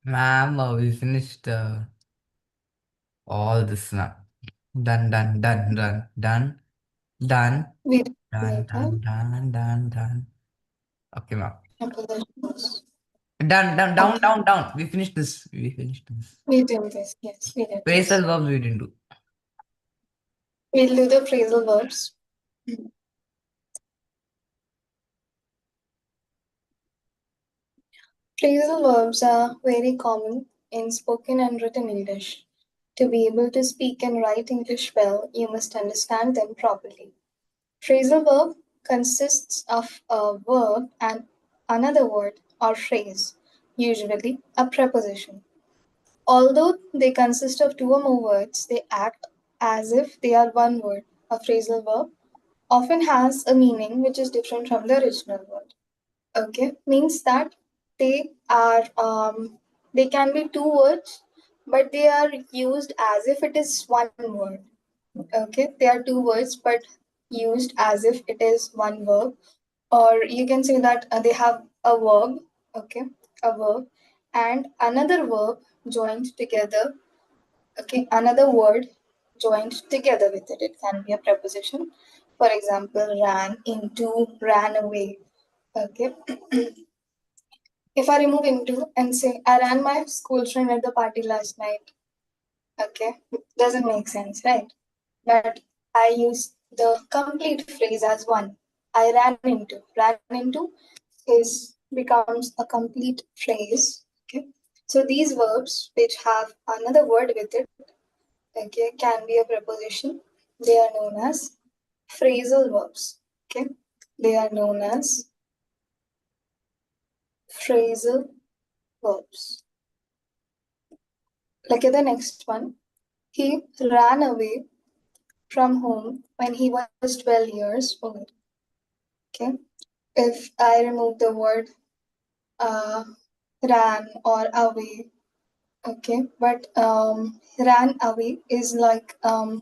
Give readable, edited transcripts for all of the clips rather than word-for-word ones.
Ma'am, we finished all this now. Done, done, done, done, done, done, We did done, it, right? done, done, done, done. Okay, ma'am. Apologies. Done, done, down, Okay. down, down. We finished this. We finished this. We did this. Yes, we did Phrasal this. verbs we didn't do. We'll do the phrasal verbs. Phrasal verbs are very common in spoken and written English. To be able to speak and write English well, you must understand them properly. Phrasal verb consists of a verb and another word or phrase, usually a preposition. Although they consist of two or more words, they act as if they are one word. A phrasal verb often has a meaning which is different from the original word. Okay, means that they are they can be two words, but they are used as if it is one word. Okay, they are two words but used as if it is one verb, or you can say that they have a verb. Okay, a verb and another verb joined together. Okay, another word joined together with it. It can be a preposition. For example, ran into, ran away. Okay. If I remove into and say I ran my school friend at the party last night, okay, doesn't make sense, right? But I use the complete phrase as one. I ran into. Ran into is becomes a complete phrase. Okay. So these verbs which have another word with it, okay, can be a preposition. They are known as phrasal verbs. Okay. They are known as phrasal verbs. Look at the next one. He ran away from home when he was 12 years old. Okay. If I remove the word uh, ran or away, okay, but ran away is like a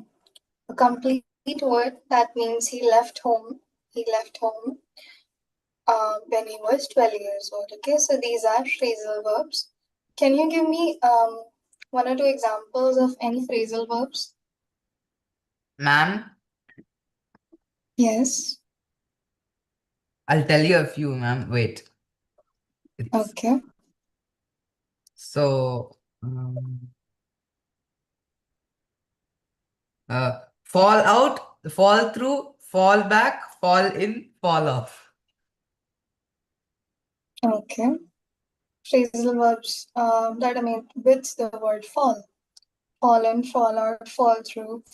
complete word that means he left home. He left home when he was 12 years old. Okay, so these are phrasal verbs. Can you give me one or two examples of any phrasal verbs? Ma'am, Yes. I'll tell you a few, ma'am. Wait. It's Okay. so fall out, fall through, fall back, fall in, fall off. Okay. Phrasal verbs that I mean with the word fall. Fall in, fall out, fall through,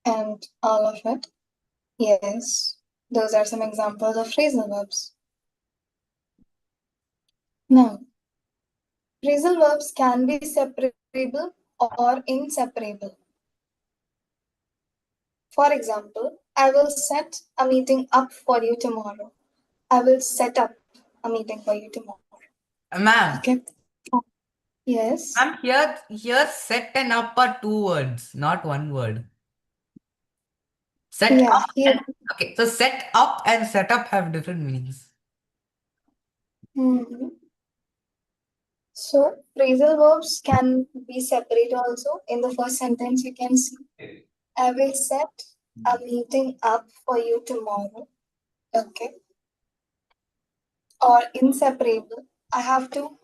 and all of it. Yes. Those are some examples of phrasal verbs. Now, phrasal verbs can be separable or inseparable. For example, I will set a meeting up for you tomorrow. I will set up a meeting for you tomorrow. Ma'am, Okay. Yes. here set and up are two words, not one word. Set Yeah. up Here. and okay, so set up and set up have different meanings. Mhm. So phrasal verbs can be separate also. In the first sentence, you can see, I will set a meeting up for you tomorrow. Okay. Or inseparable. I have to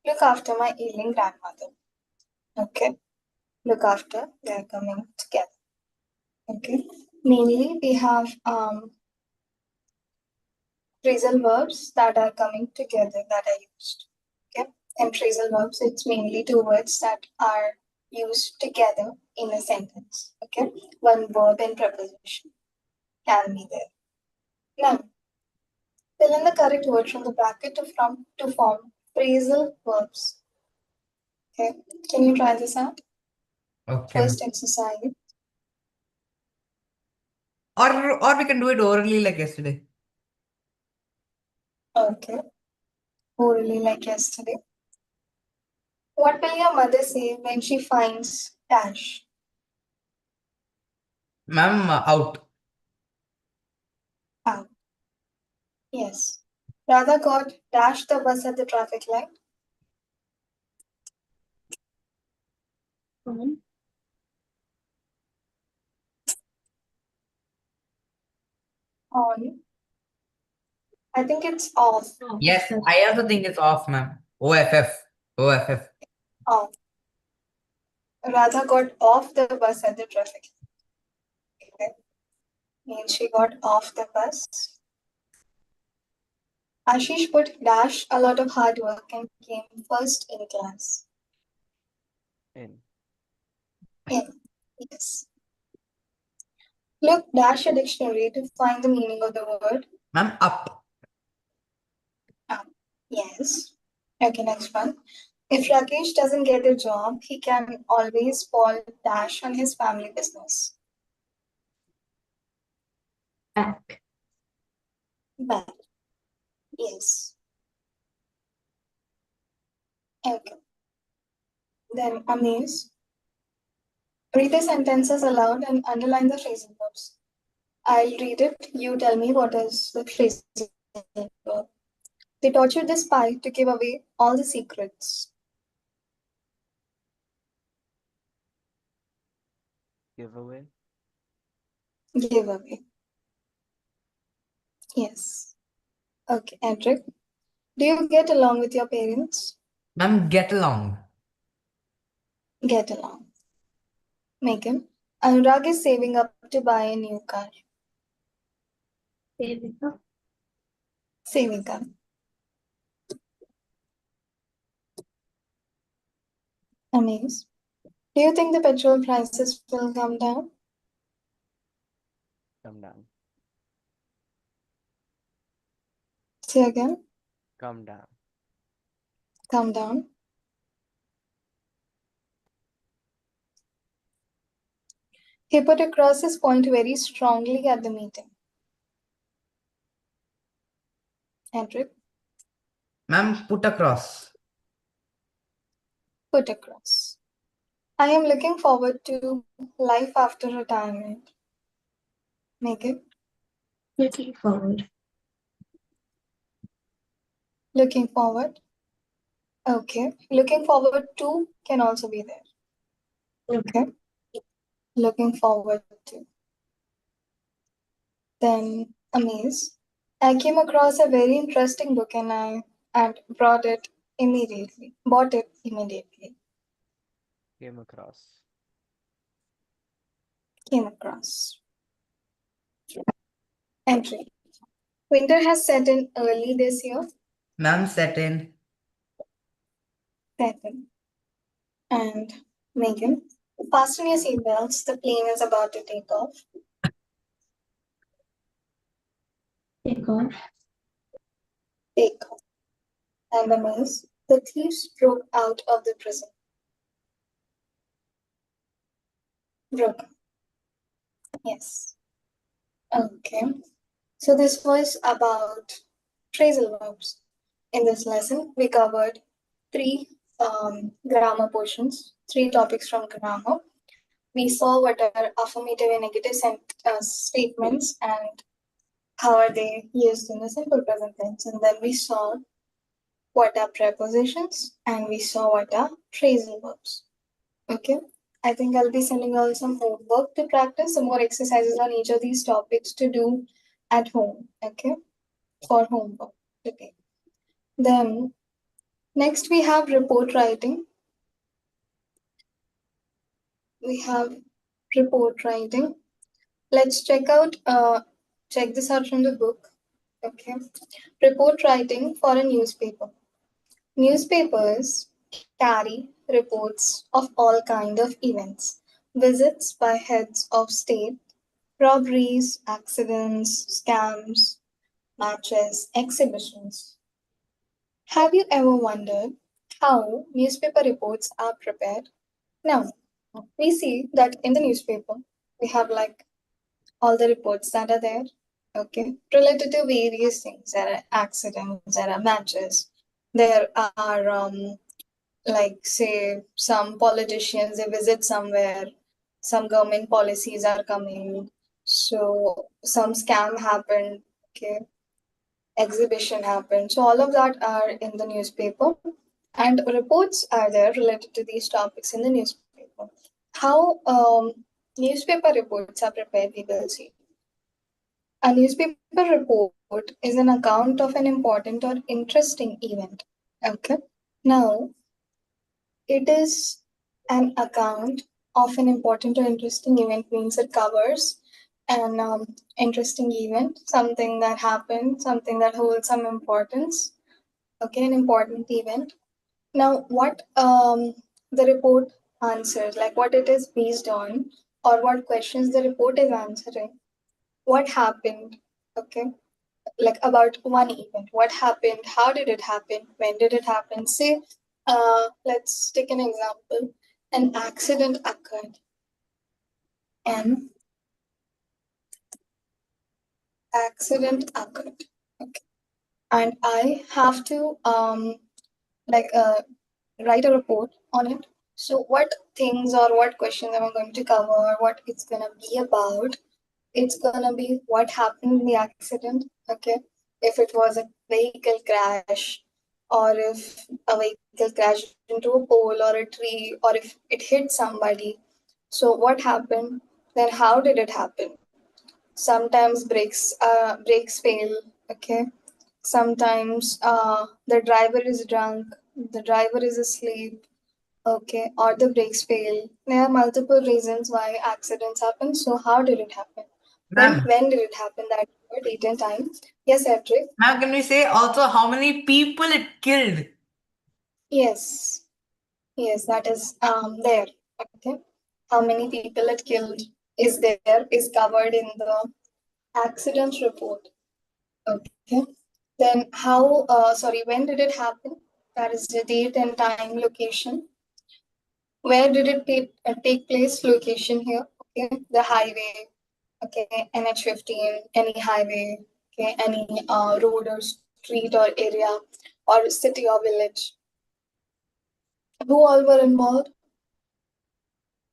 look after my ailing grandmother. Okay. Look after. They are coming together. Okay. Mainly, we have phrasal verbs that are coming together that are used. Okay. And phrasal verbs, it's mainly two words that are used together in a sentence. Okay. One verb and preposition can be there. Now, fill in the correct word from the bracket to form phrasal verbs. Okay. Can you try this out? Okay, ma'am. First exercise. Or we can do it orally like yesterday. Okay. Orally like yesterday. What will your mother say when she finds dash? Ma'am, out. Out. Yes. Radha got dash the bus at the traffic light. On. I think it's off. Yes, I also think it's off, ma'am. OFF. OFF. Off. Radha got off the bus at the traffic. Okay. Means she got off the bus. Ashish put dash a lot of hard work and came first in class. In. In. Yes. Look, dash a dictionary to find the meaning of the word. Ma'am, up. Yes. Okay, next one. If Rakesh doesn't get a job, he can always fall dash on his family business. Back. Bad. Yes. Okay. Then amaze. Read the sentences aloud and underline the phrasal verbs. I'll read it. You tell me what is the phrasal verb. They tortured the spy to give away all the secrets. Giveaway. Give away. Yes. Okay, Edric. Do you get along with your parents? Ma'am, get along. Get along. Megan. Anurag is saving up to buy a new car. Saving up. Saving up. Amaze. Do you think the petrol prices will come down? Come down. Say again. Come down. Come down. He put across his point very strongly at the meeting. Hendrik. Ma'am, put across. Put across. I am looking forward to life after retirement. Make it. Looking forward. Looking forward. Okay. Looking forward to can also be there. Okay. Looking forward to. Then amaze. I came across a very interesting book and I bought it immediately. Came across. Came across. Entry. Winter has set in early this year. Ma'am, set in. Set in. And Megan, fasten your seatbelts. The plane is about to take off. Take off. Take off. And amaze. The thieves broke out of the prison. Broke. Yes. Okay. So this was about phrasal verbs. In this lesson, we covered three grammar portions, three topics from grammar. We saw what are affirmative and negative statements and how are they used in the simple present tense. And then we saw what are prepositions and we saw what are phrasal verbs. Okay. I think I'll be sending out some homework to practice, some more exercises on each of these topics to do at home. Okay. For homework today. Then next we have report writing. We have report writing. Let's check this out from the book. Okay. Report writing for a newspaper. Newspapers carry reports of all kinds of events, visits by heads of state, robberies, accidents, scams, matches, exhibitions. Have you ever wondered how newspaper reports are prepared? Now, we see that in the newspaper, we have like all the reports that are there, okay, related to various things. There are accidents, there are matches, there are like say some politicians they visit somewhere, some government policies are coming, so some scam happened, okay, exhibition happened. So all of that are in the newspaper, and reports are there related to these topics in the newspaper. how newspaper reports are prepared, we will see. A newspaper report is an account of an important or interesting event. Okay. Now, it is an account of an important or interesting event means it covers an interesting event, something that happened, something that holds some importance. Okay, an important event. Now, what the report answers, like what it is based on, or what questions the report is answering, what happened, okay, like about one event, what happened, how did it happen, when did it happen. Say, let's take an example. An accident occurred. An accident occurred. Okay. And I have to like write a report on it. So what things or what questions am I going to cover? What it's gonna be about? It's gonna be what happened in the accident. Okay, if it was a vehicle crash, or if a vehicle crashed into a pole or a tree, or if it hit somebody. So what happened? Then how did it happen? Sometimes brakes fail. Okay, sometimes the driver is drunk, the driver is asleep, okay, or the brakes fail. There are multiple reasons why accidents happen. So how did it happen? Then Ma'am, when did it happen? That date and time. Yes, Edric. ma'am, can we say also how many people it killed? Yes, yes, that is there. Okay, how many people it killed is there, is covered in the accident report. Okay, then how? Sorry, when did it happen? That is the date and time, location. Where did it take place? Location here. Okay, the highway. Okay, NH15, any highway. Okay, any road or street or area or city or village. Who all were involved?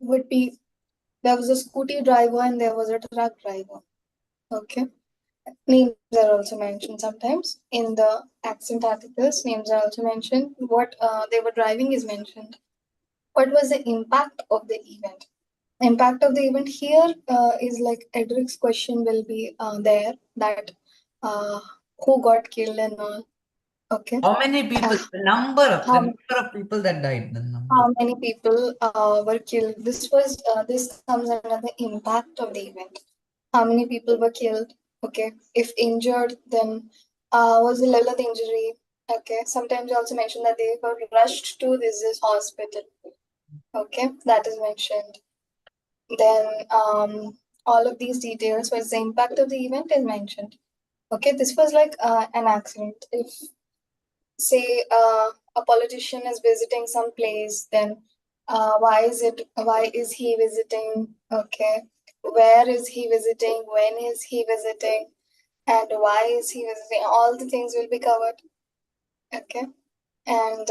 Would be, there was a scooty driver and there was a truck driver. Okay, names are also mentioned sometimes in the accident articles. Names are also mentioned. What they were driving is mentioned. What was the impact of the event? Impact of the event here is like Edric's question will be there, that uh, who got killed and all. Okay. How many people? The How number of people that died. The number. how many people were killed? This comes under the impact of the event. How many people were killed? Okay. If injured, then was the level of the injury? Okay. Sometimes you also mention that they were rushed to this hospital. Okay, that is mentioned. Then all of these details, what's the impact of the event is mentioned. Okay, this was like an accident. If say a politician is visiting some place, then why is he visiting? Okay, where is he visiting? When is he visiting? And why is he visiting? All the things will be covered. Okay. And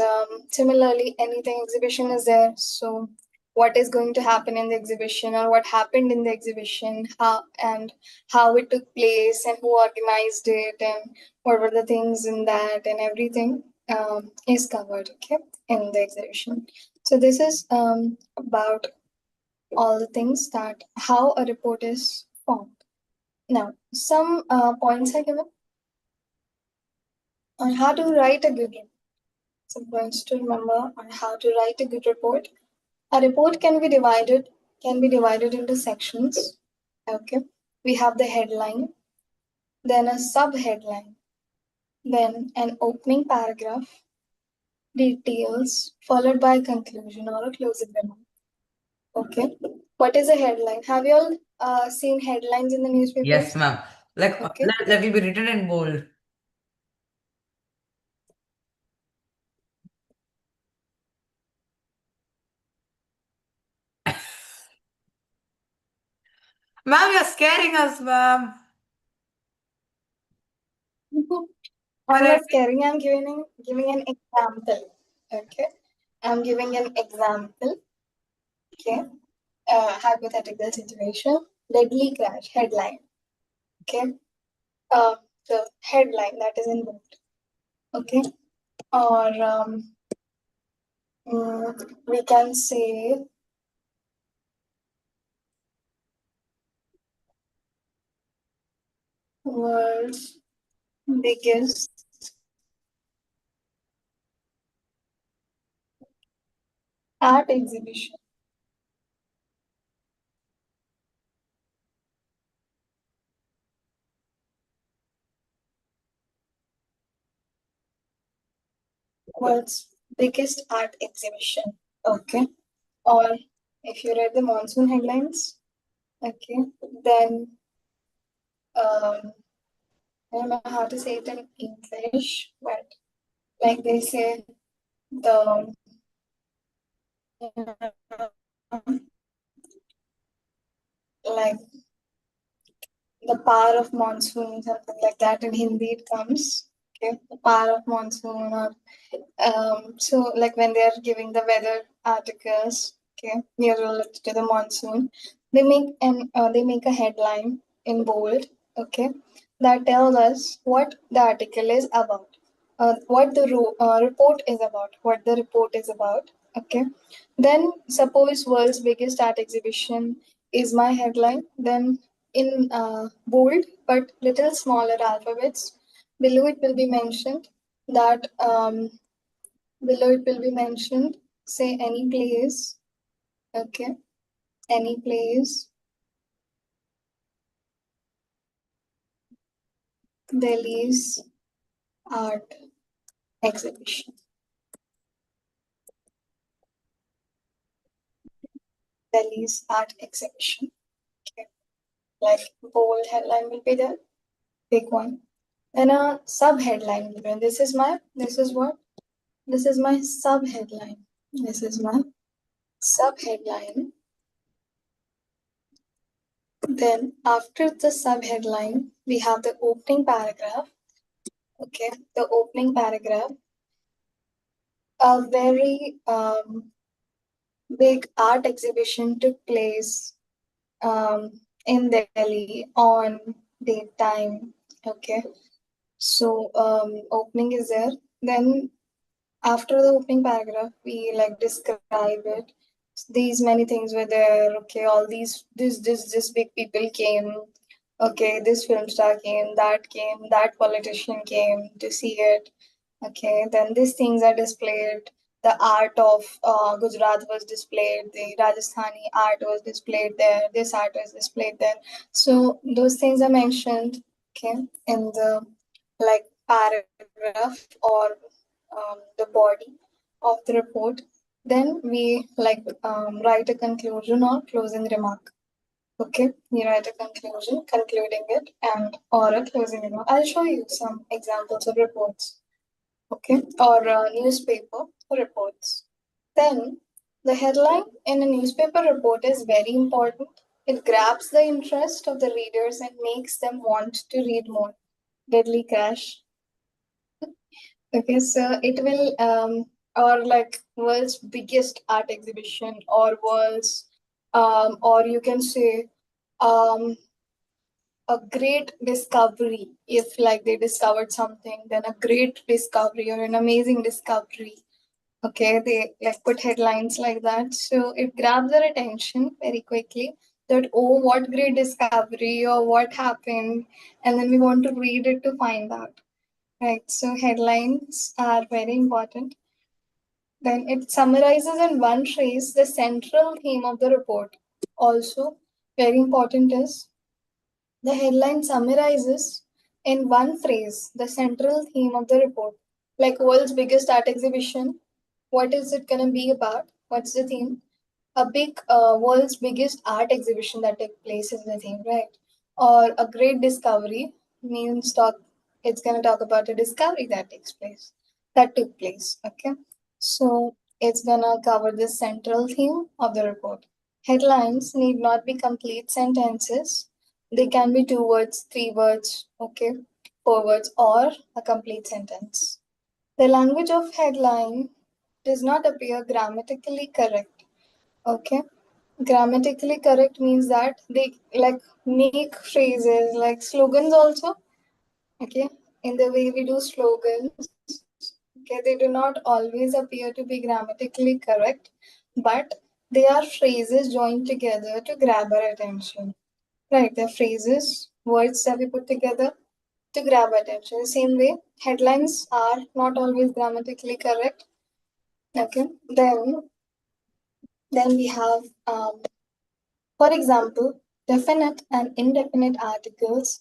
similarly, anything exhibition is there. So, what is going to happen in the exhibition, or what happened in the exhibition, how it took place, and who organized it, and what were the things in that, and everything is covered, okay, in the exhibition. So, this is about all the things that how a report is formed. Now, some points are given on how to write a good report. Some points to remember on how to write a good report. A report can be divided into sections. Okay. We have the headline, then a sub-headline, then an opening paragraph, details, followed by a conclusion or a closing remark. Okay. What is a headline? Have you all seen headlines in the Yes, newspapers? ma'am. Like Okay. that will be written in bold. Ma'am, you're scaring us, ma'am. I'm Alright. not scaring. I'm giving an example. Okay. I'm giving an example. Okay. Hypothetical situation, deadly crash, headline. Okay. Uh, the headline that is involved. Okay. Or we can say World's biggest art exhibition. World's biggest art exhibition. Okay. Or if you read the monsoon headlines, okay, then I don't know how to say it in English, but like they say, the like the power of monsoon, something like that. In Hindi, it comes. Okay, the power of monsoon, or so like when they are giving the weather articles, okay, near related to the monsoon, they make a headline in bold, okay, that tells us what the article is about, what the report is about, what the report is about, okay. Then suppose world's biggest art exhibition is my headline, then in bold but little smaller alphabets below it will be mentioned that below it will be mentioned, say any place, okay, any place, Delhi's art exhibition. Delhi's art exhibition. Okay. Like bold headline will be there, big one. Then a sub headline will be there. This is my sub headline. This is my sub headline. Then after the sub headline, we have the opening paragraph. Okay, the opening paragraph. A very big art exhibition took place in Delhi on date time. Okay, so opening is there. Then after the opening paragraph, we like describe it. These many things were there. Okay, all this big people came. Okay, this film star came, that politician came to see it. Okay, then these things are displayed. The art of Gujarat was displayed. The Rajasthani art was displayed there. This art was displayed there. So those things are mentioned. Okay, in the like paragraph or the body of the report. Then we like write a conclusion or closing remark. Okay, you write a conclusion, concluding it, and or a closing remark. I'll show you some examples of reports. Okay, or newspaper reports. Then the headline in a newspaper report is very important. It grabs the interest of the readers and makes them want to read more. Deadly Crash. Okay, so it will or like world's biggest art exhibition or world's or you can say um a great discovery. If like they discovered something, then a great discovery or an amazing discovery. Okay, they like put headlines like that. So it grabs our attention very quickly that, oh, what great discovery or what happened. And then we want to read it to find out. Right. So headlines are very important. Then it summarizes in one phrase the central theme of the report. Also, very important is the headline summarizes in one phrase the central theme of the report. Like world's biggest art exhibition, what is it going to be about? What's the theme? A big world's biggest art exhibition that took place is the theme, right? Or a great discovery means talk. It's going to talk about a discovery that took place. Okay, so it's going to cover the central theme of the report. Headlines need not be complete sentences. They can be 2 words, 3 words, okay, 4 words, or a complete sentence. The language of headline does not appear grammatically correct. Okay. Grammatically correct means that they like make phrases like slogans also. Okay. In the way we do slogans. Okay. They do not always appear to be grammatically correct, but they are phrases joined together to grab our attention. Right. They're phrases words that we put together to grab attention. The same way, headlines are not always grammatically correct. Okay, then we have, for example, definite and indefinite articles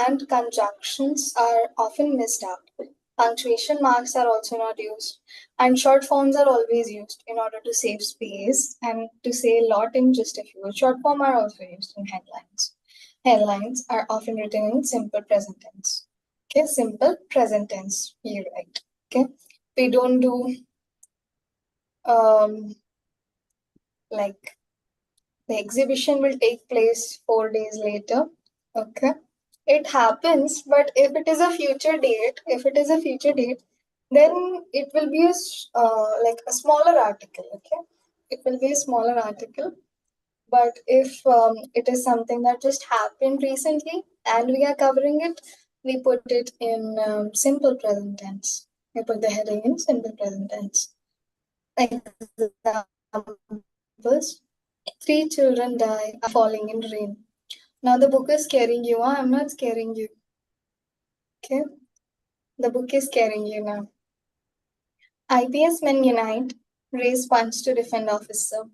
and conjunctions are often missed out. Punctuation marks are also not used, and short forms are always used in order to save space and to say a lot in just a few words. Short form are also used in headlines. Headlines are often written in simple present tense. Okay, simple present tense, you write. Okay, we don't do like the exhibition will take place 4 days later. Okay, it happens, but if it is a future date, then it will be like a smaller article. Okay, it will be a smaller article. But if it is something that just happened recently and we are covering it, we put it in simple present tense. We put the heading in simple present tense. Examples: 3 children die after falling in rain. Now the book is scaring you. I'm not scaring you. Okay, the book is scaring you now. IPS men unite, raise funds to defend officer.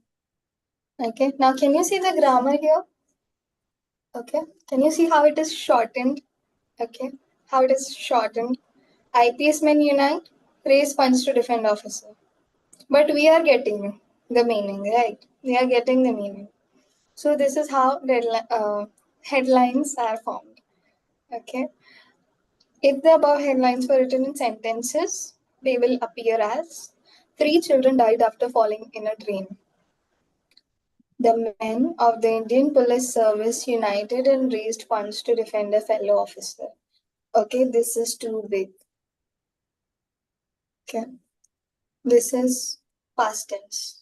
Okay, now can you see the grammar here? Okay, can you see how it is shortened? Okay, how it is shortened. IPS men unite, raise funds to defend officer. But we are getting the meaning, right? We are getting the meaning. So this is how headlines are formed. Okay, if the above headlines were written in sentences, they will appear as 3 children died after falling in a drain. The men of the Indian Police Service united and raised funds to defend a fellow officer. Okay, this is too big. Okay, this is past tense.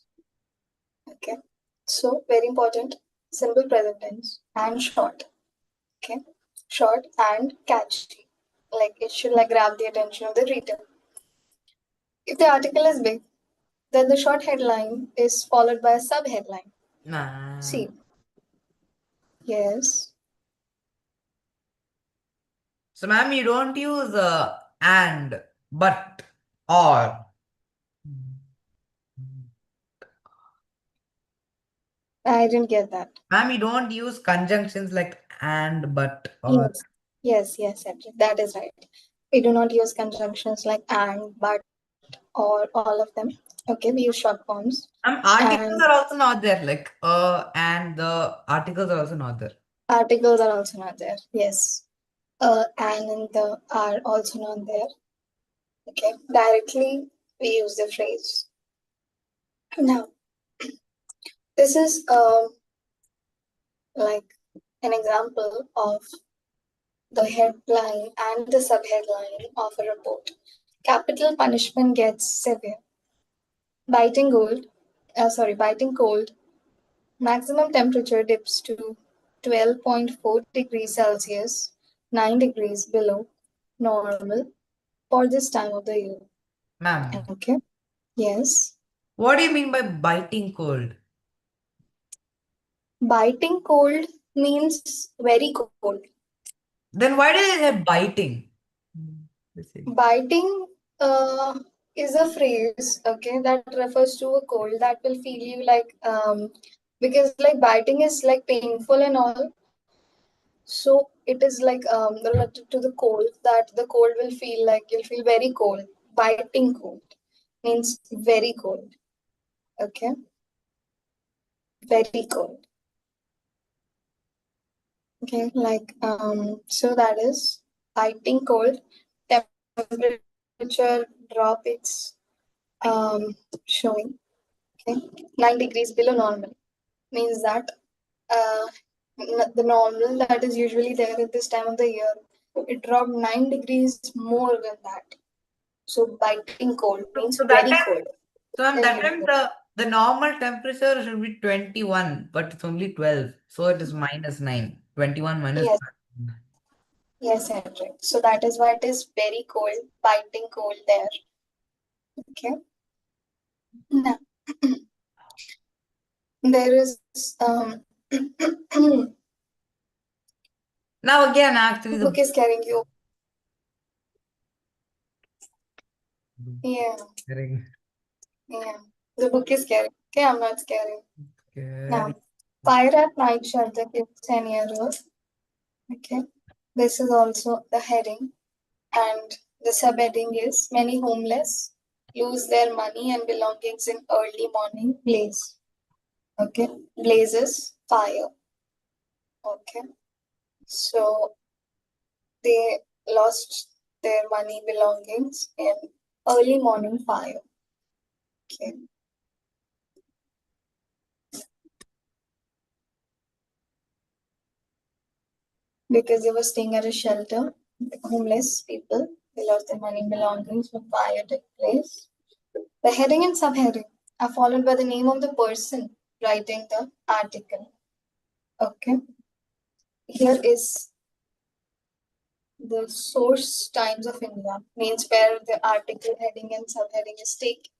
Okay, so very important, simple present tense and short. Okay, short and catchy. Like it should like grab the attention of the reader. If the article is big, then the short headline is followed by a sub-headline. Nah. See. Yes. So, ma'am, you don't use and, but, or. I didn't get that. Ma'am, you don't use conjunctions like and, but, or. Yes, Cedric, that is right. We do not use conjunctions like and, but, or all of them. Okay, we use short forms. Articles And are also not there, like and the articles are also not there. articles are also not there. Yes. And the are also not there. Okay. Directly we use the phrase. Now, this is like an example of the headline and the subheadline of a report. Capital punishment gets severe. Biting cold. Maximum temperature dips to 12.4 degrees Celsius, 9 degrees below normal for this time of the year. Ma'am, Okay. Yes. what do you mean by biting cold? Biting cold means very cold. Then why do they say biting? Biting is a phrase, okay, that refers to a cold that will feel you like because like biting is like painful and all. So it is like related to the cold that the cold will feel like you'll feel very cold. Biting cold means very cold. Okay, very cold. Okay, like so that is biting cold. Temperature drop it's showing. Okay, 9 degrees below normal means that uh, the normal that is usually there at this time of the year, it dropped 9 degrees more than that. So biting cold means So that very time, cold. so ma'am, that time the normal temperature should be 21, but it's only 12. So it is -9. 21 minus Yes, 12. yes, Hendrik. So that is why it is very cold, biting cold there. Okay. Now, there is Now again, actually, The book is carrying you. Yeah, Scary. yeah. The book is scary. Okay, I'm not scary. Now, Scary. Fire at Night Shelter Kids 10-year-old. Okay. This is also the heading. And the subheading is Many homeless lose their money and belongings in early morning blaze. Okay. Blazes, fire. Okay. So they lost their money belongings in early morning fire. Okay. Because they were staying at a shelter, homeless people, they lost their money belongings when fire took place. The heading and subheading are followed by the name of the person writing the article. Okay. Here is the source Times of India, means where the article heading and subheading is taken.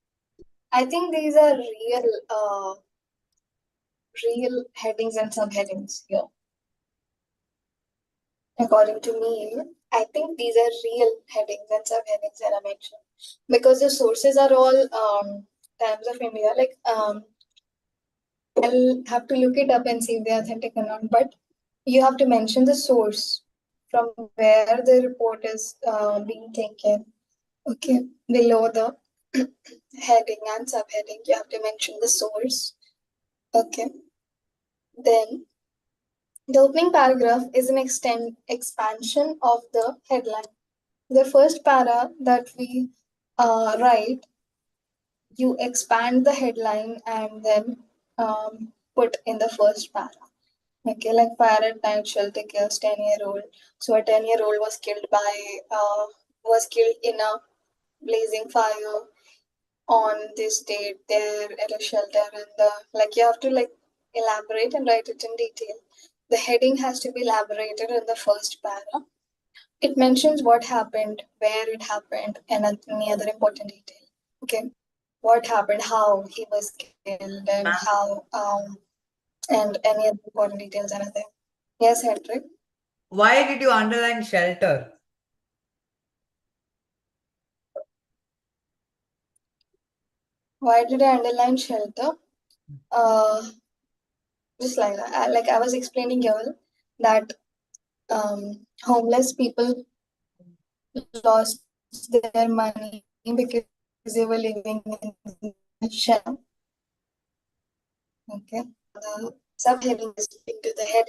I think these are real headings and subheadings here. According to me, I think these are real headings and subheadings that I mentioned because the sources are all Times of India. Like I'll have to look it up and see if they're authentic or not. But you have to mention the source from where the report is being taken. Okay, below the heading and subheading, you have to mention the source. Okay, then the opening paragraph is an expansion of the headline. The first para that we write, you expand the headline and then put in the first para. Okay, like Fire at Night Shelter kills 10-year-old. So a 10-year-old was killed in a blazing fire on this date there at a shelter, and you have to elaborate and write it in detail. The heading has to be elaborated in the first para. It mentions what happened, where it happened, and any other important detail. Okay, what happened, how he was killed, and how and any other important details, anything. Yes, Hendrik. Why did you underline shelter? Why did I underline shelter? Just like that. I was explaining here that homeless people lost their money because they were living in a shelter. Okay. The subheading is into the head.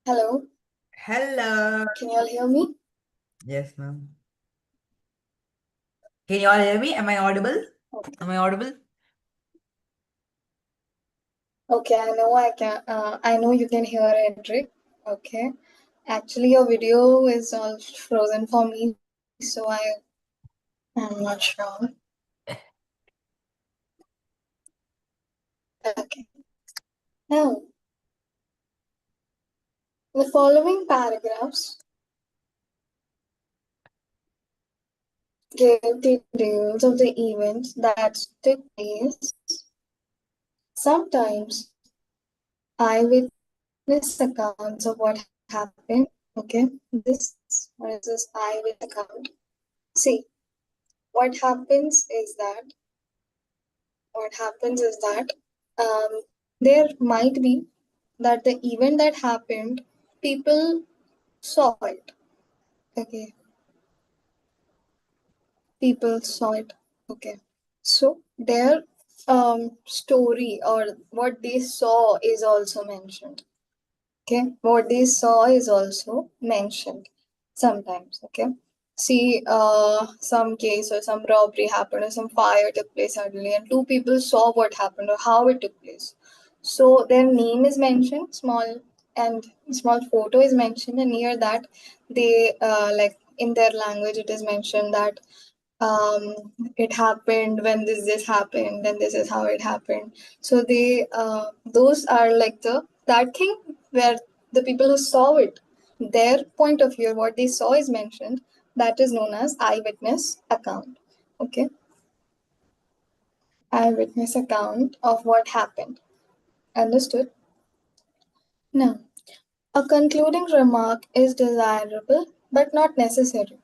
Hello. Hello. Can you all hear me? Yes, ma'am. Can you all hear me? Am I audible? Okay. Am I audible? Okay, I know I can. I know you can hear Edric. Okay. Actually, your video is all frozen for me, so I'm not sure. Okay. Now, the following paragraphs give details of the events that took place. Sometimes eyewitness accounts of what happened. Okay, what is this eyewitness account? See, what happens is that um, there might be that the event that happened, people saw it. Okay, people saw it. Okay, so their story or what they saw is also mentioned. Okay, what they saw is also mentioned sometimes. Okay, see, some case or some robbery happened or some fire took place suddenly, and two people saw what happened or how it took place. So their name is mentioned, and small photo is mentioned, and near that, they in their language it is mentioned that it happened when this happened and this is how it happened. So they those are like that thing where the people who saw it, their point of view, what they saw is mentioned. That is known as eyewitness account. Okay, eyewitness account of what happened. Understood? Now, a concluding remark is desirable but not necessary.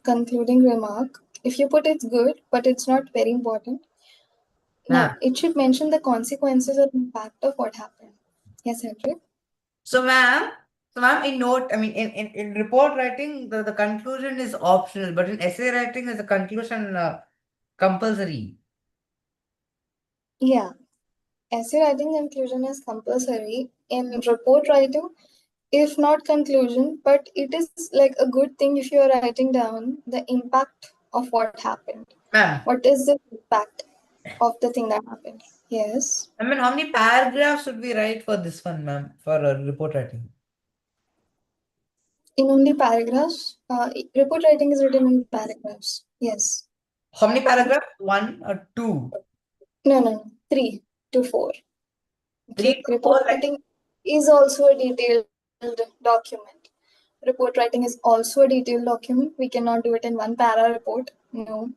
Concluding remark, if you put it's good but it's not very important. Ma'am. Now, it should mention the consequences or impact of what happened. Yes, Henry? So, ma'am, in note, in report writing, the conclusion is optional, but in essay writing, is the conclusion compulsory. Yeah. Essay writing conclusion is compulsory. In report writing, if not conclusion, but it is like a good thing if you are writing down the impact of what happened. Ma'am, What is the impact of the thing that happened? Yes. how many paragraphs should we write for this one, ma'am, for report writing? In only paragraphs, report writing is written in paragraphs. Yes. How many paragraphs? One or two? No. 3 to 4. Three Okay. to four, Report like, writing is also a detailed document. Report writing is also a detailed document. We cannot do it in one para report. No.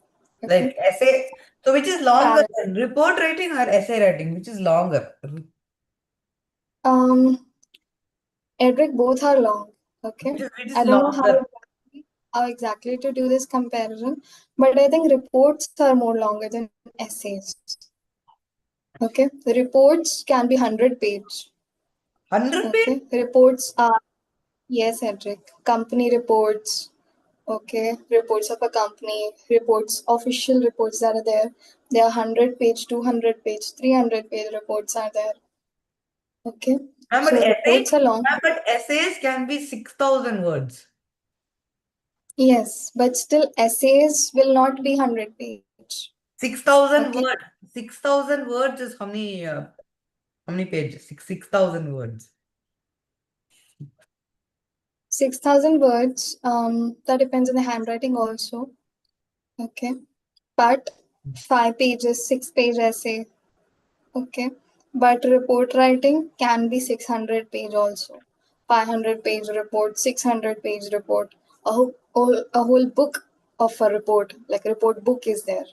Okay. essay. So, which is longer Para. then? Report writing or essay writing? Which is longer? Um, Edric, both are long. Okay. Which is I don't know longer? how exactly to do this comparison, but I think reports are more longer than essays. Okay. The reports can be 100 page. 100 page? Okay. Reports are, yes, Edric, company reports. Okay, reports of a company, reports, official reports that are there. There are 100 page, 200 page, 300 page reports are there. Okay, Ma'am, so reports are long. but essays can be 6,000 words. Yes, but still essays will not be 100 page. 6,000 Okay, words. 6,000 words is how many pages? 6,000 words. 6,000 words. That depends on the handwriting also. Okay, but 5 pages, 6 page essay. Okay, but report writing can be 600 page also. 500 page report, 600 page report, a whole book of a report, like a report book is there.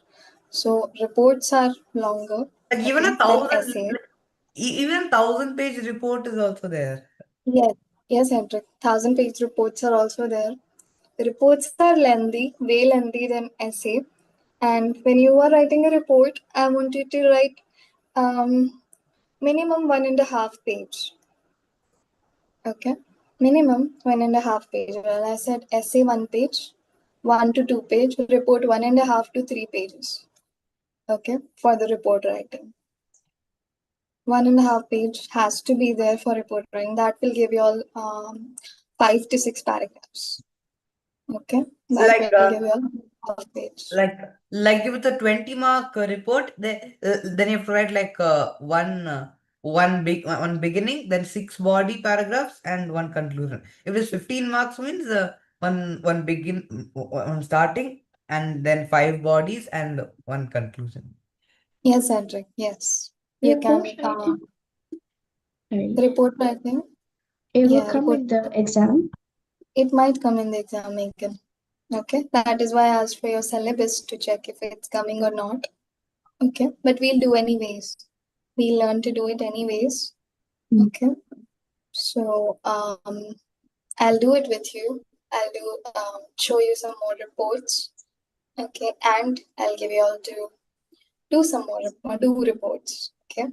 So reports are longer, Like even okay, a than thousand, essays. even 1,000 page report is also there. Yes, yes, Hendrik. 1,000 page reports are also there. Reports are lengthy, way lengthy than essay. And when you are writing a report, I want you to write minimum 1.5 page. Okay. Minimum 1.5 page. Well, I said essay 1 page, 1 to 2 page, report 1.5 to 3 pages. Okay. For the report writing. 1.5 page has to be there for report writing. That will give you all 5 to 6 paragraphs. Okay. That Like will give you all half page. like if it's a 20-mark report, then you have to write one beginning, then 6 body paragraphs and one conclusion. If it's 15 marks means one starting and then 5 bodies and one conclusion. Yes, Cedric. Yes. You can Report writing. Sorry. report writing. It will Yeah, come report. in the exam. It might come in the exam, Megan. Okay, that is why I asked for your syllabus to check if it's coming or not. Okay, but we'll do anyways. We'll learn to do it anyways. Mm. Okay, so I'll do it with you. I'll show you some more reports. Okay, and I'll give you all to do some more do reports. Okay,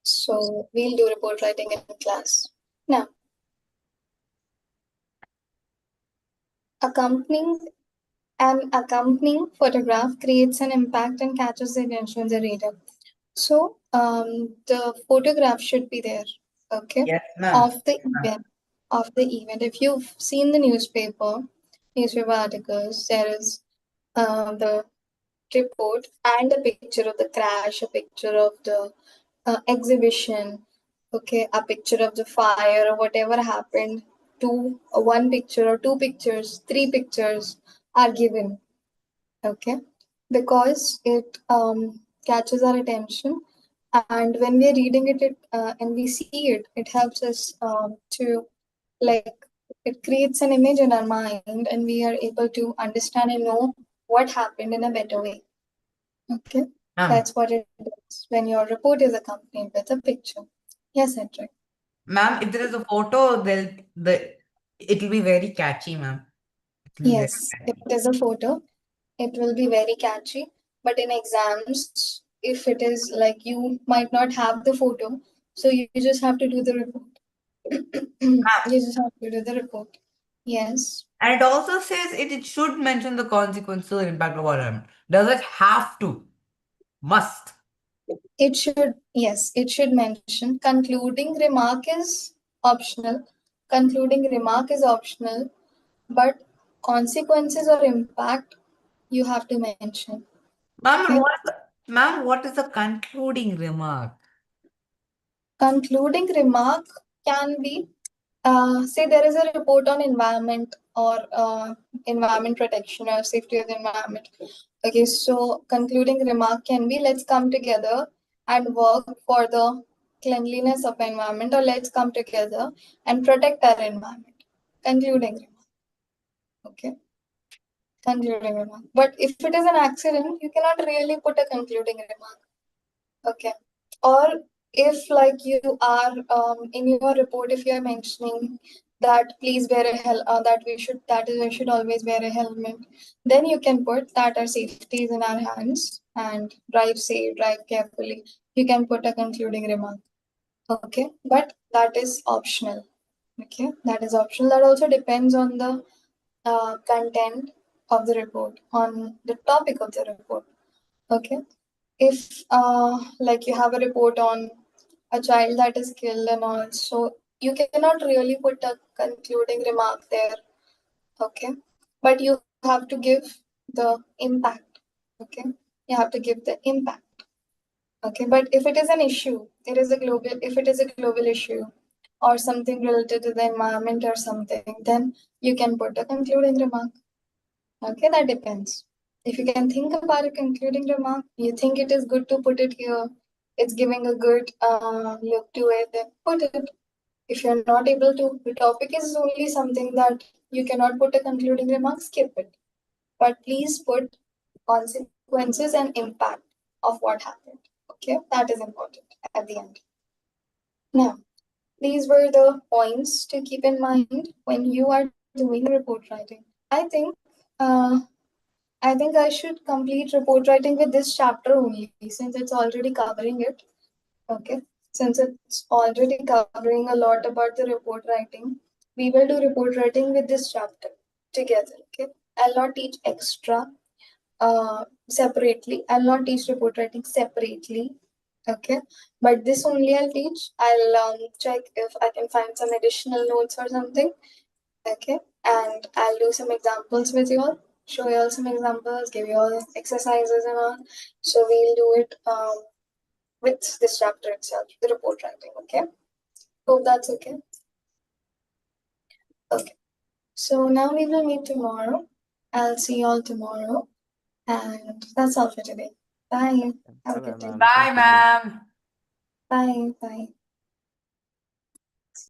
so we'll do report writing in class. Now, an accompanying photograph creates an impact and catches the attention of the reader. So the photograph should be there, okay, Yes, ma'am. of the event. If you've seen the newspaper articles, there is the report and a picture of the crash, a picture of the exhibition, okay, a picture of the fire or whatever happened. One picture or two pictures, three pictures are given, okay, because it catches our attention, and when we're reading it, and we see it, it helps us to, like, it creates an image in our mind, and we are able to understand and know what happened in a better way. Okay, Ma'am, that's what it does when your report is accompanied with a picture. Yes, Cedric. Ma'am, if there is a photo, it'll be very catchy, ma'am. It'll be very Yes, if catchy. it is a photo, it will be very catchy. But in exams, if it is like you might not have the photo, so you just have to do the report. You Ma'am, just have to do the report. Yes. and it also says it should mention the consequences or impact of what happened. Does it have to? Must. It should, yes, it should mention concluding remark is optional. Concluding remark is optional, but consequences or impact you have to mention. Ma'am, Okay. what is the concluding remark? Concluding remark can be, say there is a report on environment or environment protection or safety of the environment. Okay, so concluding remark can be, let's come together and work for the cleanliness of environment, or let's come together and protect our environment. Concluding remark. Okay, concluding remark. But if it is an accident, you cannot really put a concluding remark. Okay. Or if like you are in your report, if you are mentioning that please wear a we should always wear a helmet, then you can put that our safety is in our hands and drive safe, drive carefully. You can put a concluding remark. Okay, but that is optional. Okay, that is optional. That also depends on the content of the report, on the topic of the report. Okay, if like you have a report on a child that is killed and all, so you cannot really put a concluding remark there. Okay, but you have to give the impact. Okay, you have to give the impact. Okay, but if it is an issue, if it is a global issue or something related to the environment or something, then you can put a concluding remark. Okay, that depends. If you can think about a concluding remark, you think it is good to put it here, it's giving a good look to it, then put it. If you're not able to, the topic is only something that you cannot put a concluding remark, skip it. But please put consequences and impact of what happened. Okay, that is important at the end. Now, these were the points to keep in mind when you are doing report writing. Uh, I think I should complete report writing with this chapter only, since it's already covering it. Okay. Since it's already covering a lot about the report writing, we will do report writing with this chapter together. Okay. I'll not teach extra separately. I'll not teach report writing separately. Okay. But this only I'll teach. I'll check if I can find some additional notes or something. Okay. And I'll do some examples with you all, show you all some examples, give you all exercises and all. So we'll do it with this chapter itself, the report writing. Okay. Hope that's okay. Okay. So now we will meet tomorrow. I'll see you all tomorrow. And that's all for today. Bye. Have a Bye-bye, good day. ma'am. Bye, Thank you. ma'am. Bye. Bye.